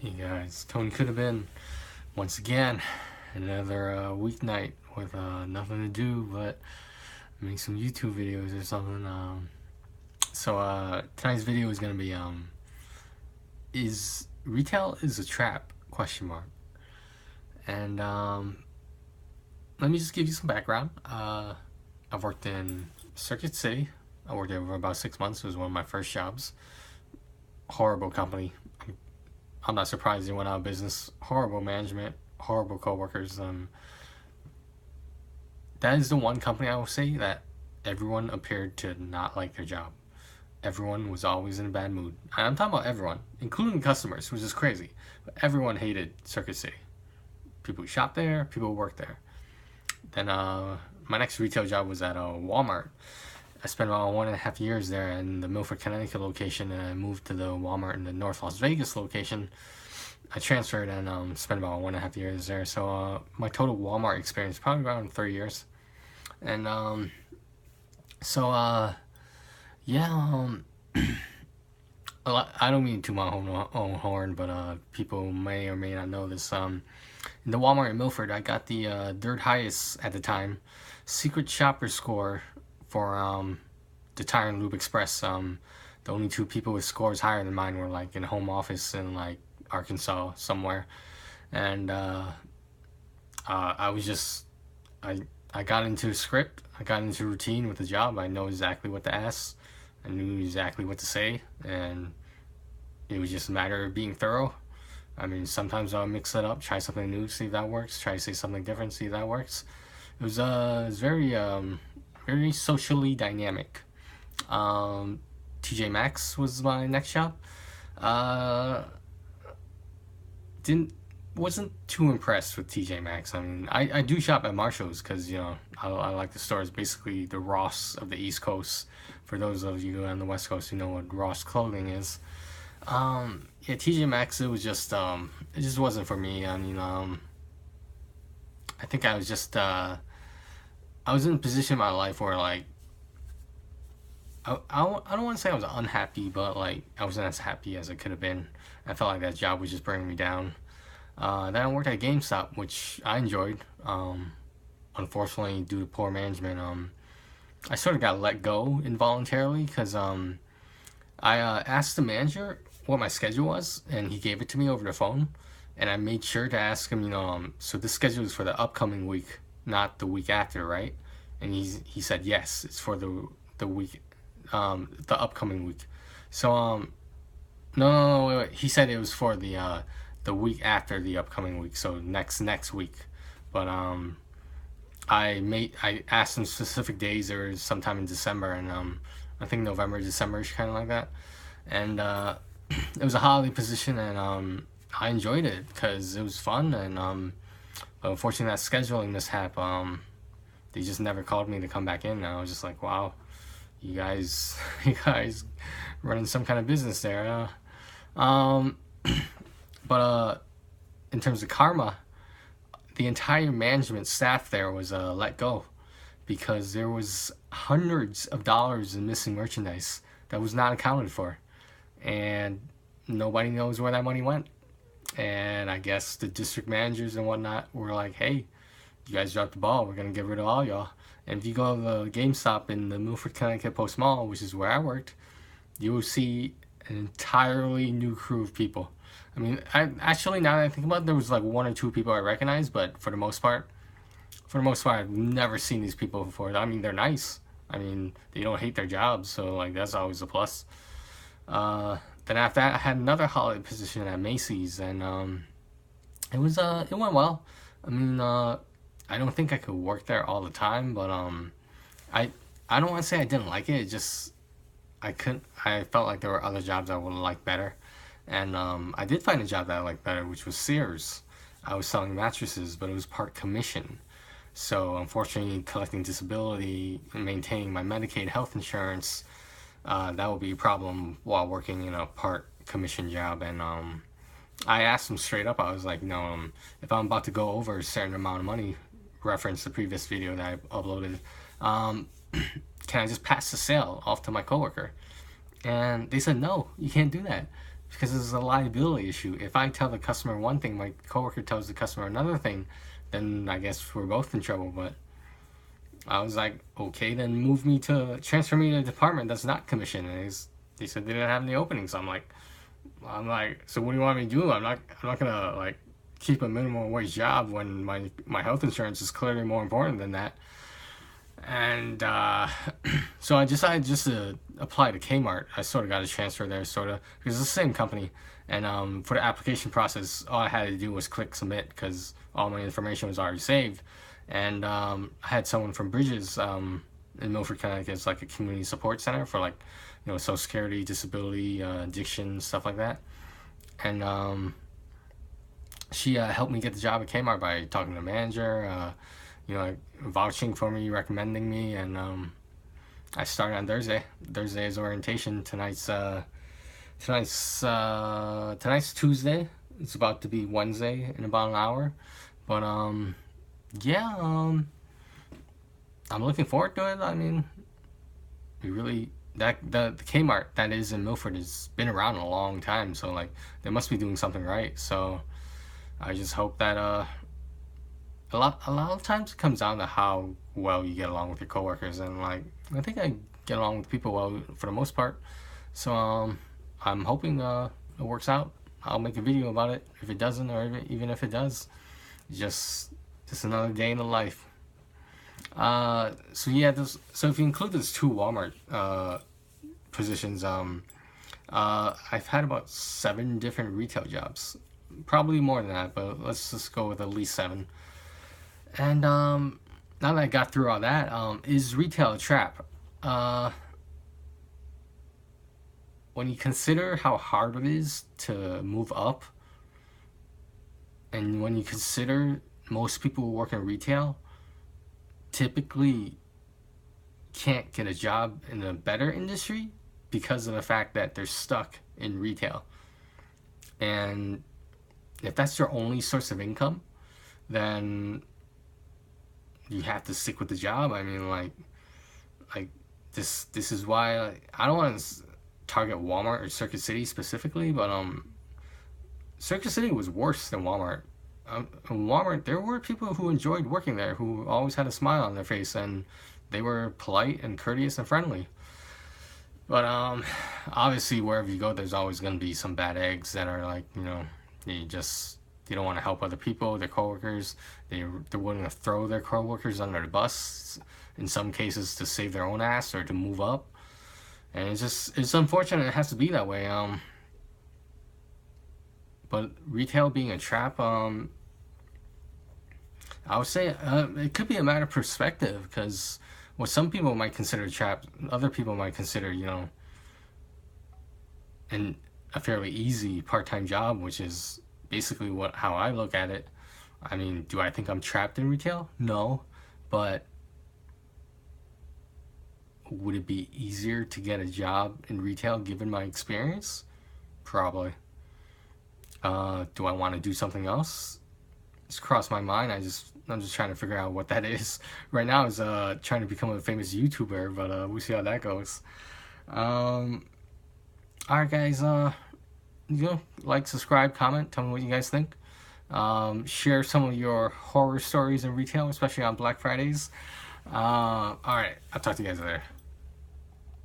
Hey guys, Tony could have been once again another weeknight with nothing to do but make some YouTube videos or something. Tonight's video is gonna be is retail is a trap? Question mark. And let me just give you some background. I've worked in Circuit City. I worked there for about 6 months. It was one of my first jobs. Horrible company. I'm not surprised they went out of business. Horrible management, horrible coworkers. That is the one company I will say that everyone appeared to not like their job. Everyone was always in a bad mood. And I'm talking about everyone, including customers, which is crazy. But everyone hated Circuit City. People who shop there, people who work there. Then my next retail job was at Walmart. I spent about 1.5 years there in the Milford, Connecticut location, and I moved to the Walmart in the North Las Vegas location. I transferred and spent about 1.5 years there. So my total Walmart experience probably around 3 years. And yeah, I don't mean to my own horn, but people may or may not know this. In the Walmart in Milford, I got the third highest at the time secret shopper score for the Tire and Lube Express. The only two people with scores higher than mine were like in home office in like Arkansas somewhere, and I was just I got into a script. I got into routine with the job. I know exactly what to ask. I knew exactly what to say, and it was just a matter of being thorough. I mean, sometimes I'll mix it up, try something new, see if that works. Try to say something different, see if that works. It was very socially dynamic. TJ Maxx was my next job. Wasn't too impressed with TJ Maxx. I mean, I do shop at Marshall's because I like the stores. Basically, the Ross of the East Coast. For those of you on the West Coast who know what Ross clothing is. Yeah, TJ Maxx. It just wasn't for me. I mean, I think I was just I was in a position in my life where like I don't want to say I was unhappy, but like I wasn't as happy as I could have been. I felt like that job was just bringing me down. Then I worked at GameStop, which I enjoyed. Unfortunately, due to poor management, I sort of got let go involuntarily because I asked the manager what my schedule was, and he gave it to me over the phone. And I made sure to ask him, so this schedule is for the upcoming week, not the week after, right? And he said yes, it's for the week, the upcoming week. So no, wait. He said it was for the week after the upcoming week, so next week. But I asked him specific days. There was sometime in December, and I think November, December-ish, kind of like that. And it was a holiday position, and I enjoyed it because it was fun. And but unfortunately, that scheduling mishap, they just never called me to come back in. And I was just like, wow, you guys running some kind of business there. But in terms of karma, the entire management staff there was let go because there was hundreds of dollars in missing merchandise that was not accounted for, and nobody knows where that money went. And I guess the district managers and whatnot were like, hey, you guys dropped the ball, we're gonna get rid of all y'all. And if you go to the GameStop in the Milford, Connecticut Post Mall, which is where I worked, you will see an entirely new crew of people. I mean, actually, now that I think about it, there was like 1 or 2 people I recognized, but for the most part, I've never seen these people before. I mean, they're nice. I mean, they don't hate their jobs, so like that's always a plus. Then after that, I had another holiday position at Macy's, and it went well. I mean, I don't think I could work there all the time, but I don't want to say I didn't like it. It just I felt like there were other jobs I would have liked better. And I did find a job that I liked better, which was Sears. I was selling mattresses, but it was part commission. So unfortunately, collecting disability and maintaining my Medicaid health insurance, that would be a problem while working in a part commission job. And I asked them straight up. I was like, if I'm about to go over a certain amount of money, reference the previous video that I uploaded, can I just pass the sale off to my coworker? And they said, no, you can't do that. because it's a liability issue. If I tell the customer one thing, my coworker tells the customer another thing, then I guess we're both in trouble. But I was like, okay, then transfer me to a department that's not commission. And they said they didn't have any openings. I'm like, so what do you want me to do? I'm not gonna like keep a minimum wage job when my health insurance is clearly more important than that. And so I decided just to apply to K-Mart. I sort of got a transfer there, sort of, because it's the same company. And for the application process, all I had to do was click submit because all my information was already saved. And I had someone from Bridges in Milford, Connecticut. It's like a community support center for like, Social Security, disability, addiction, stuff like that. And she helped me get the job at Kmart by talking to the manager, vouching for me, recommending me, and I started on Thursday. Thursday is orientation. Tonight's Tuesday. It's about to be Wednesday in about an hour, but yeah, I'm looking forward to it. I mean, the Kmart that is in Milford has been around a long time, so like they must be doing something right. So I just hope that a lot of times it comes down to how well you get along with your coworkers, and like I think I get along with people well for the most part. So I'm hoping it works out. I'll make a video about it. If it doesn't, or even if it does, just another day in the life. So yeah, so if you include those 2 Walmart positions, I've had about 7 different retail jobs, probably more than that, but let's just go with at least 7. And now that I got through all that, is retail a trap? When you consider how hard it is to move up, and when you consider most people who work in retail typically can't get a job in a better industry because of the fact that they're stuck in retail. And if that's your only source of income, then you have to stick with the job. I mean, like this is why I don't want to target Walmart or Circuit City specifically, but Circuit City was worse than Walmart. Walmart, there were people who enjoyed working there, who always had a smile on their face, and they were polite and courteous and friendly. But obviously, wherever you go, there's always going to be some bad eggs that are like, they don't want to help other people, their coworkers. They're willing to throw their coworkers under the bus in some cases to save their own ass or to move up. And it's unfortunate it has to be that way. But retail being a trap, I would say it could be a matter of perspective, because what some people might consider a trap, other people might consider, a fairly easy part-time job, which is basically how I look at it. I mean, do I think I'm trapped in retail? No, but would it be easier to get a job in retail given my experience? Probably. Do I want to do something else? It's crossed my mind. I'm just trying to figure out what that is. Right now is trying to become a famous YouTuber, but we'll see how that goes. Alright guys, like, subscribe, comment, tell me what you guys think. Share some of your horror stories in retail, especially on Black Fridays. Alright, I'll talk to you guys later.